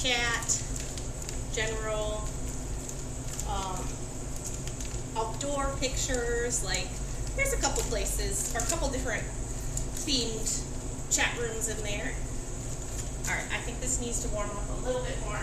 chat, general outdoor pictures. Like, there's a couple places, or a couple different themed chat rooms in there. Alright, I think this needs to warm up a little bit more.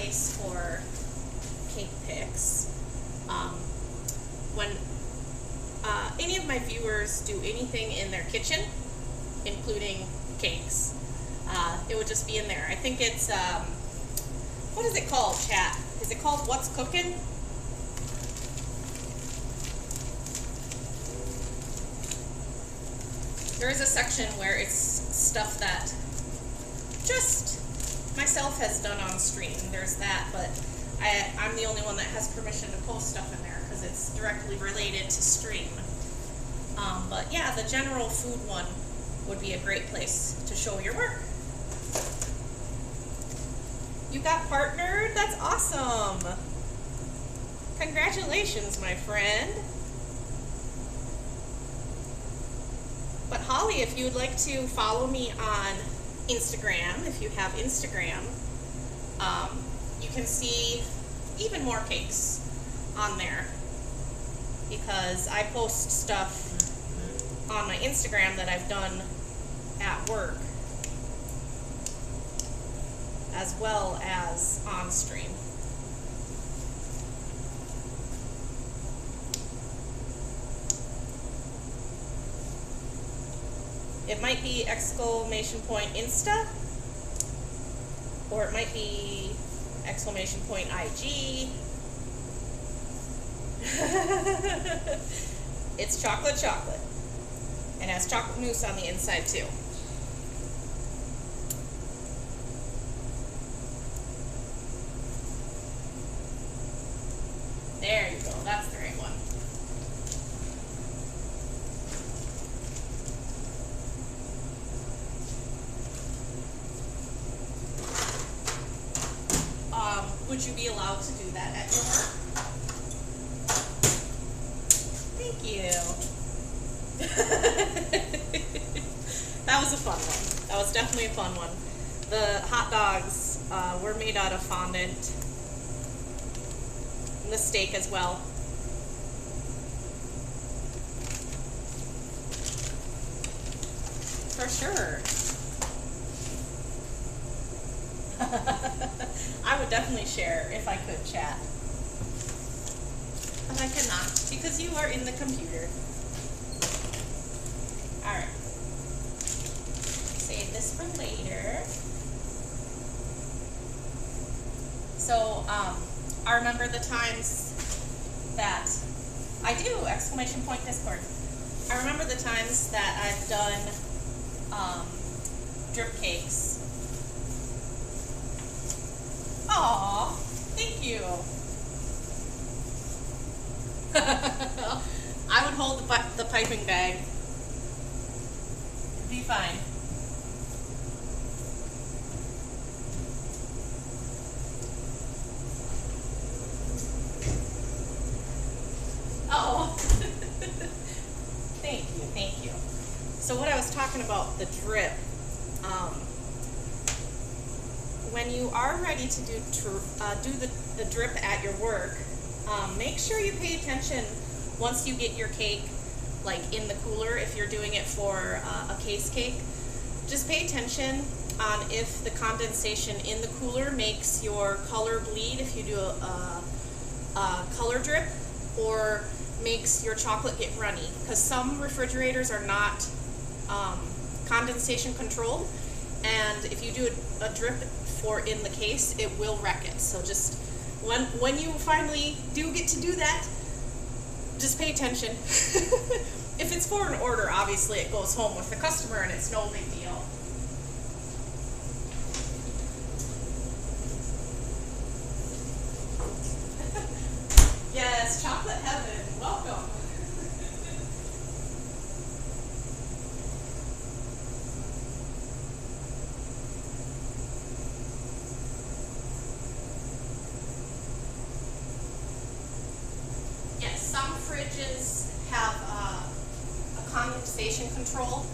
For cake picks. When any of my viewers do anything in their kitchen, including cakes, it would just be in there. I think it's, what is it called, chat? Is it called What's Cooking? There is a section where it's stuff that just myself has done on stream. There's that, but I'm the only one that has permission to post stuff in there because it's directly related to stream. But yeah, the general food one would be a great place to show your work. You got partnered? That's awesome! Congratulations, my friend. But Holly, if you would like to follow me on Instagram, if you have Instagram, you can see even more cakes on there, because I post stuff on my Instagram that I've done at work as well as on stream. It might be exclamation point Insta, or it might be exclamation point IG. It's chocolate chocolate, and has chocolate mousse on the inside too. There you go, that's the right one. Would you be allowed to do that at your work? Thank you. That was a fun one. That was definitely a fun one. The hot dogs were made out of fondant. And the steak as well. For sure. I would definitely share if I could, chat. But I cannot, because you are in the computer. Alright. Save this for later. So, I remember the times that I do, exclamation point Discord. I remember the times that I've done drip cakes. Aw, thank you. I would hold the piping bag. It'd be fine. Oh. Thank you, thank you. So what I was talking about, the drip, when you are ready to do the drip at your work, make sure you pay attention once you get your cake like in the cooler. If you're doing it for a case cake, just pay attention on if the condensation in the cooler makes your color bleed if you do a color drip, or makes your chocolate get runny, because some refrigerators are not condensation controlled, and if you do a drip for in the case, it will wreck it. So just when you finally do get to do that, just pay attention. If it's for an order, obviously it goes home with the customer and it's no big deal. Yes, chocolate heaven, welcome. Yes, some fridges have a condensation control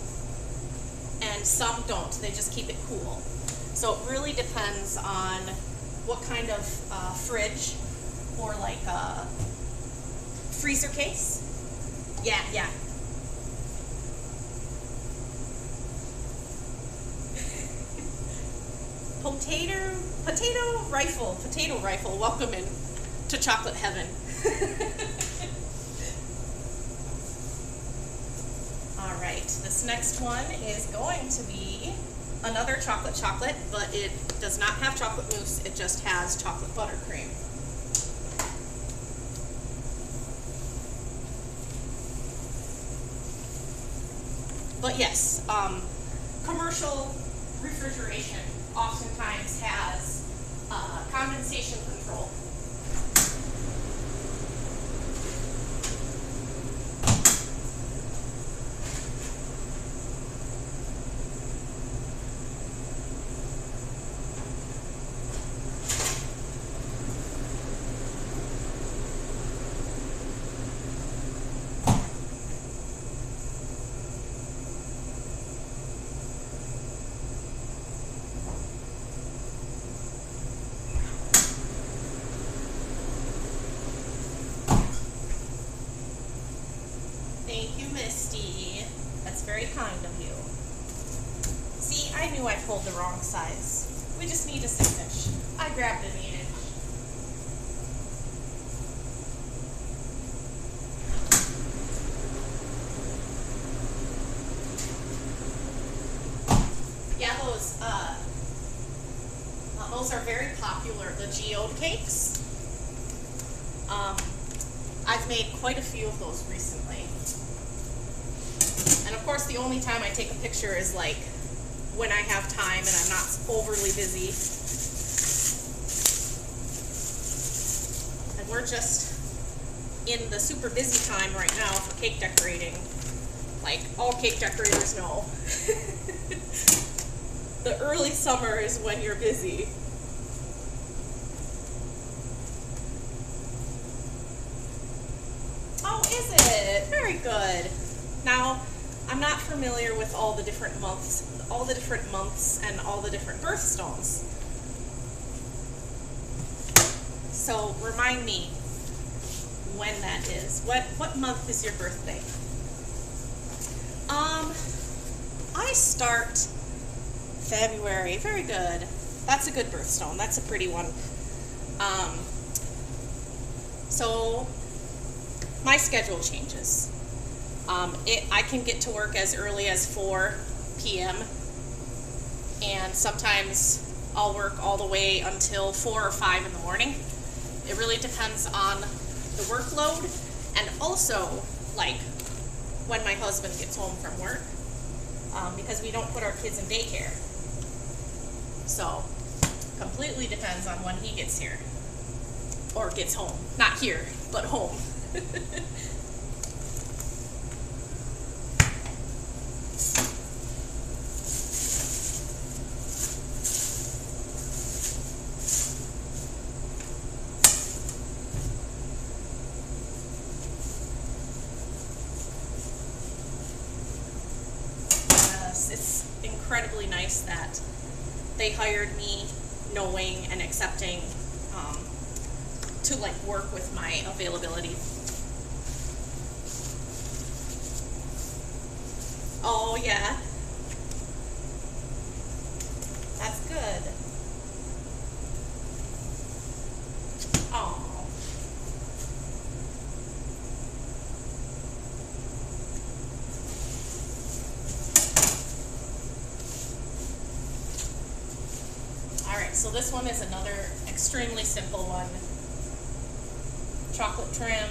and some don't. They just keep it cool. So it really depends on what kind of fridge or like a freezer case. Yeah. Potato rifle, welcome in to chocolate heaven. All right, this next one is going to be another chocolate, but it does not have chocolate mousse, it just has chocolate buttercream. But yes, commercial refrigeration oftentimes has condensation control. Thank you, Misty. That's very kind of you. See, I knew I pulled the wrong size. We just need a 6-inch. I grabbed an 8-inch. Yeah, those are very popular, the geode cakes. I've made quite a few of those recently. And of course, the only time I take a picture is like when I have time and I'm not overly busy. And we're just in the super busy time right now for cake decorating. Like all cake decorators know. The early summer is when you're busy. Oh, is it? Very good. Now, I'm not familiar with all the different months and all the different birthstones. So remind me when that is. What month is your birthday? I start February. Very good. That's a good birthstone. That's a pretty one. So my schedule changes. I can get to work as early as 4 p.m. and sometimes I'll work all the way until 4 or 5 in the morning. It really depends on the workload and also like when my husband gets home from work, because we don't put our kids in daycare. So completely depends on when he gets here or gets home. Not here, but home. It's incredibly nice that they hired me knowing and accepting to like work with my availability. Oh yeah, that's good. Oh. Alright, so this one is another extremely simple one. chocolate trim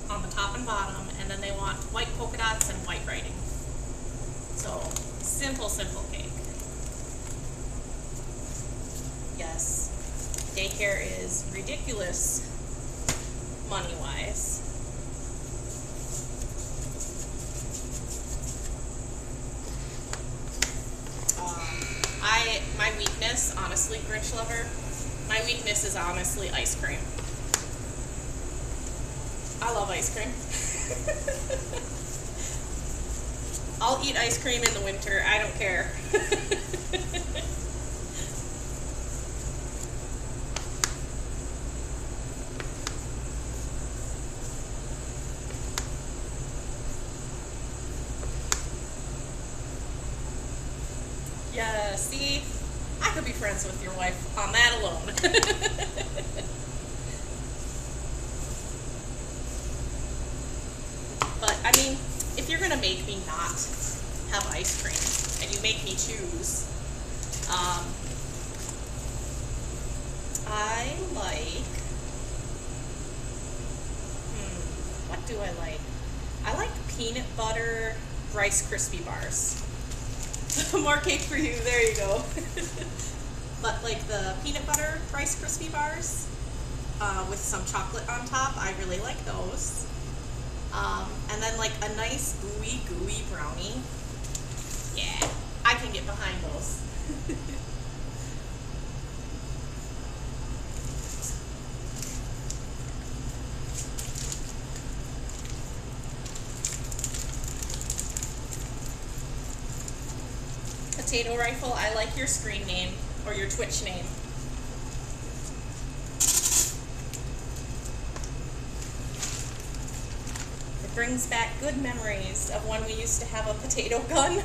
on the top and bottom, and then they want white polka dots and white writing. So, simple, simple cake. Yes, daycare is ridiculous money-wise. My weakness, honestly, Grinch lover, my weakness is honestly ice cream. I love ice cream. I'll eat ice cream in the winter, I don't care. Yeah, see, I could be friends with your wife on that alone. But, I mean, if you're gonna make me not have ice cream, and you make me choose, I like, what do I like? I like peanut butter Rice Krispie bars. More cake for you, there you go. But like the peanut butter Rice Krispie bars with some chocolate on top, I really like those. And then like a nice gooey brownie. Yeah, I can get behind those. Potato Rifle, I like your screen name, or your Twitch name. It brings back good memories of when we used to have a potato gun,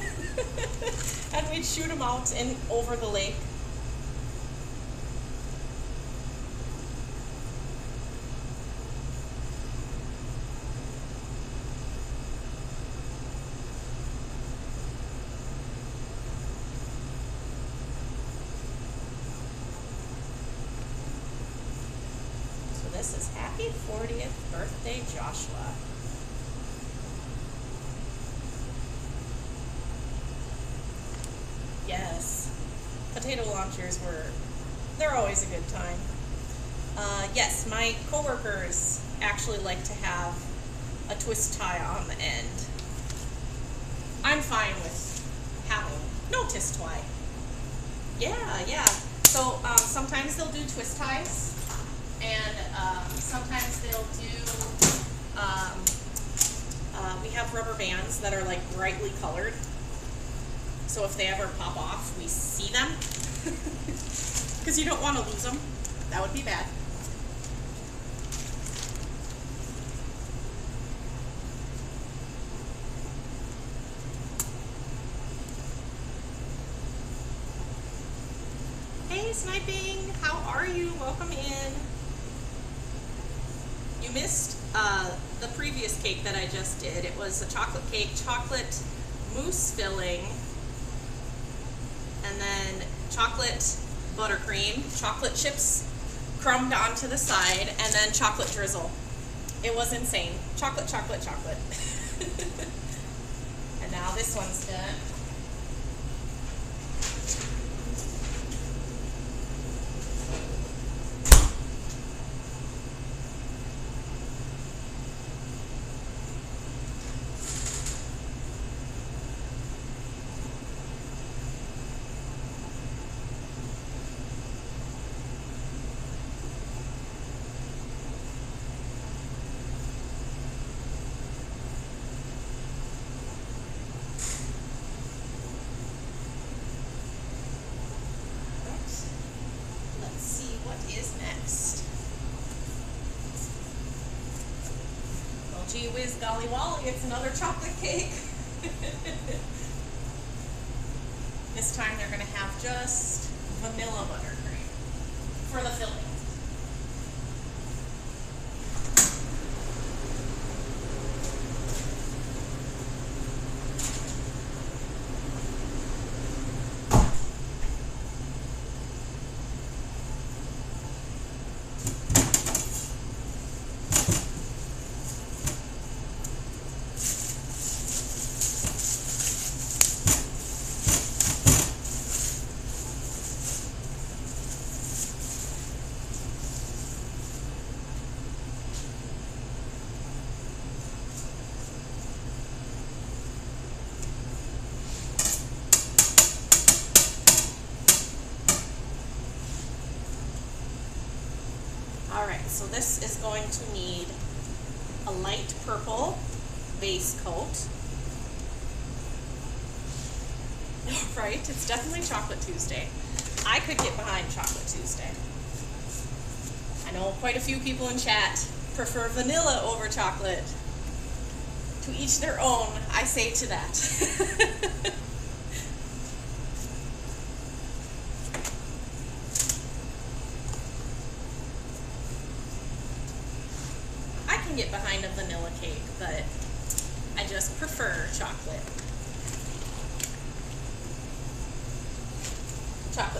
and we'd shoot them out over the lake. This is happy 40th birthday, Joshua. Yes, potato launchers they're always a good time. Yes, my coworkers actually like to have a twist tie on the end. I'm fine with having no twist tie. Yeah. So sometimes they'll do twist ties. And sometimes they'll do, we have rubber bands that are like brightly colored. So if they ever pop off, we see them. Because you don't want to lose them. That would be bad. Hey, Sniping, how are you? Welcome in. You missed the previous cake that I just did. It was a chocolate cake, chocolate mousse filling, and then chocolate buttercream, chocolate chips crumbed onto the side, and then chocolate drizzle. It was insane. Chocolate, chocolate, chocolate. And now this one's done. Gee whiz, golly wolly, it's another chocolate cake. This time they're going to have just vanilla buttercream for the filling. So this is going to need a light purple base coat. Right? It's definitely Chocolate Tuesday. I could get behind Chocolate Tuesday. I know quite a few people in chat prefer vanilla over chocolate. To each their own, I say to that. I can get behind a vanilla cake, but I just prefer chocolate.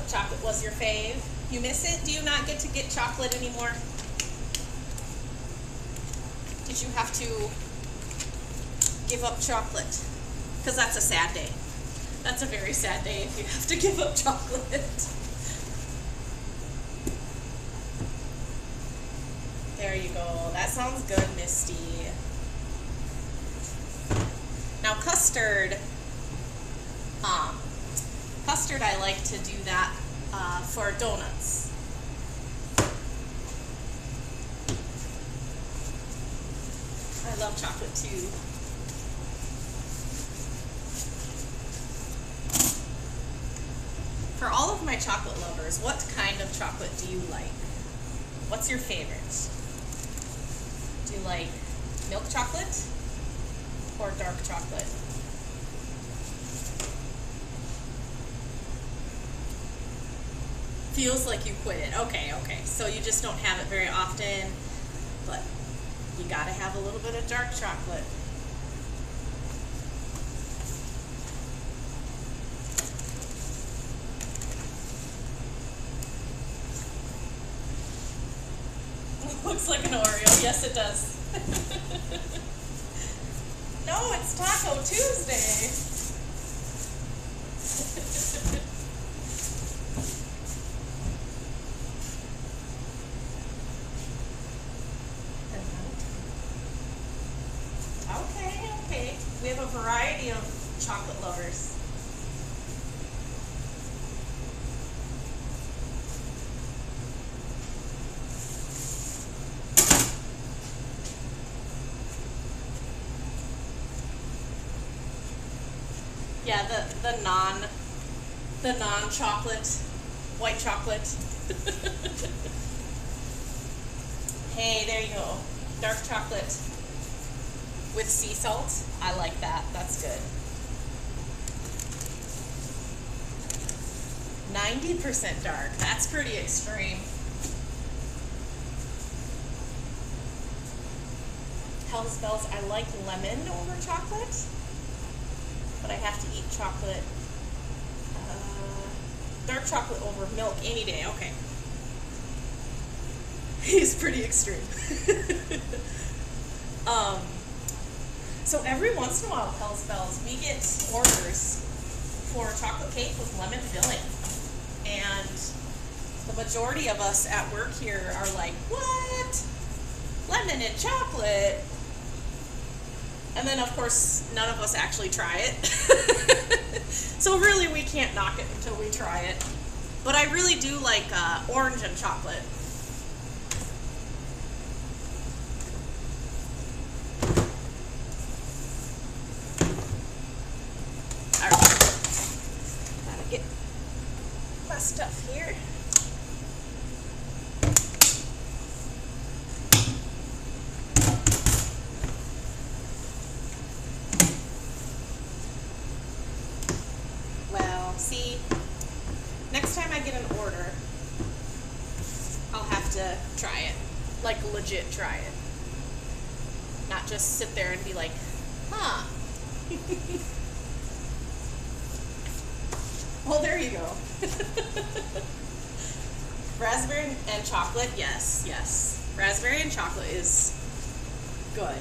Chocolate was your fave. You miss it? Do you not get to get chocolate anymore? Did you have to give up chocolate? Because that's a sad day. That's a very sad day if you have to give up chocolate. There you go. That sounds good, Misty. Now custard. Custard, I like to do that for donuts. I love chocolate too. For all of my chocolate lovers, what kind of chocolate do you like? What's your favorite? Do you like milk chocolate or dark chocolate? Feels like you quit it. Okay. So you just don't have it very often, but you gotta have a little bit of dark chocolate. Looks like an Oreo. Yes, it does. No, it's Taco Tuesday. Okay. We have a variety of chocolate lovers. Yeah, the non-chocolate, white chocolate. Hey, there you go. Dark chocolate with sea salt. I like that. That's good. 90% dark. That's pretty extreme. Hell's Bells, I like lemon over chocolate, but I have to eat chocolate. Dark chocolate over milk any day. Okay. He's pretty extreme. So every once in a while, Hell's Bells, we get orders for chocolate cake with lemon filling. And the majority of us at work here are like, what? Lemon and chocolate? And then, of course, none of us actually try it. So really, we can't knock it until we try it. But I really do like orange and chocolate. All right. Gotta get my stuff here. See, next time I get an order, I'll have to try it, like legit try it. Not just sit there and be like, huh. Well, there you go. Raspberry and chocolate, yes. Raspberry and chocolate is good.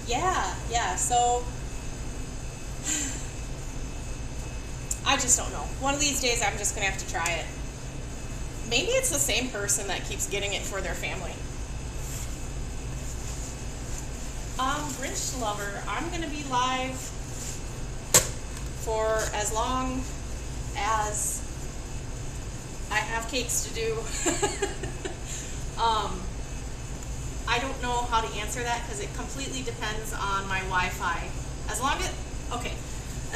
Yeah, so I just don't know. One of these days I'm just gonna have to try it. Maybe it's the same person that keeps getting it for their family. Grinch Lover, I'm gonna be live for as long as I have cakes to do. I don't know how to answer that because it completely depends on my Wi-Fi. As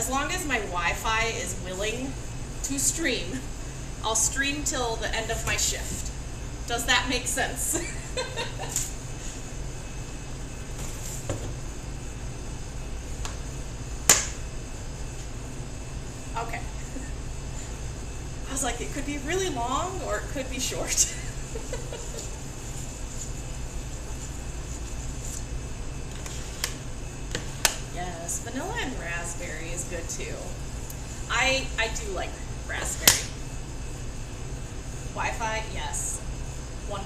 long as my Wi-Fi is willing to stream, I'll stream till the end of my shift. Does that make sense? Okay. I was like, it could be really long or it could be short. Yes, vanilla and raspberry is good too. I do like raspberry. Wi-Fi, yes, 100%.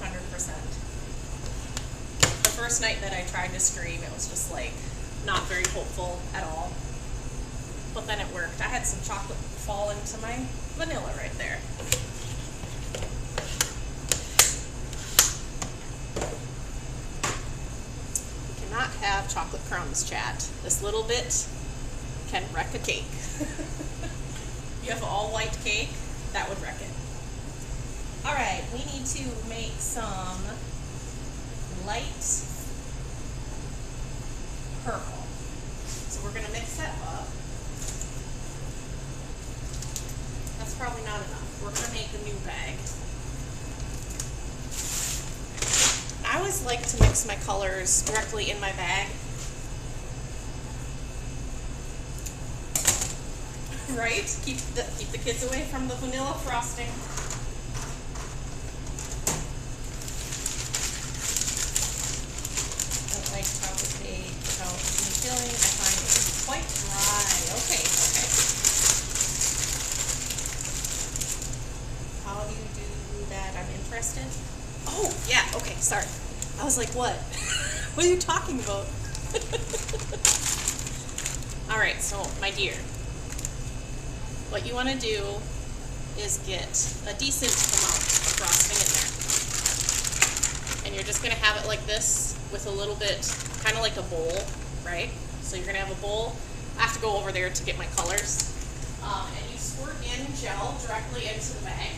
The first night that I tried to stream, it was just like not very hopeful at all. But then it worked. I had some chocolate fall into my vanilla right there. You cannot have chocolate crumbs, chat. This little bit can wreck a cake. You have an all-white cake, that would wreck it. Alright, we need to make some light purple. So we're going to mix that up. That's probably not enough. We're going to make a new bag. I always like to mix my colors directly in my bag. Right? Keep the kids away from the vanilla frosting. Don't like chocolate cake without any filling. I find it to be quite dry. Okay. How do you do that? I'm interested. Oh, yeah, okay, sorry. I was like, what? What are you talking about? Alright, so, my dear, what you want to do is get a decent amount of frosting in there. And you're just going to have it like this with a little bit, kind of like a bowl, right? So you're going to have a bowl. I have to go over there to get my colors. And you squirt in gel directly into the bag.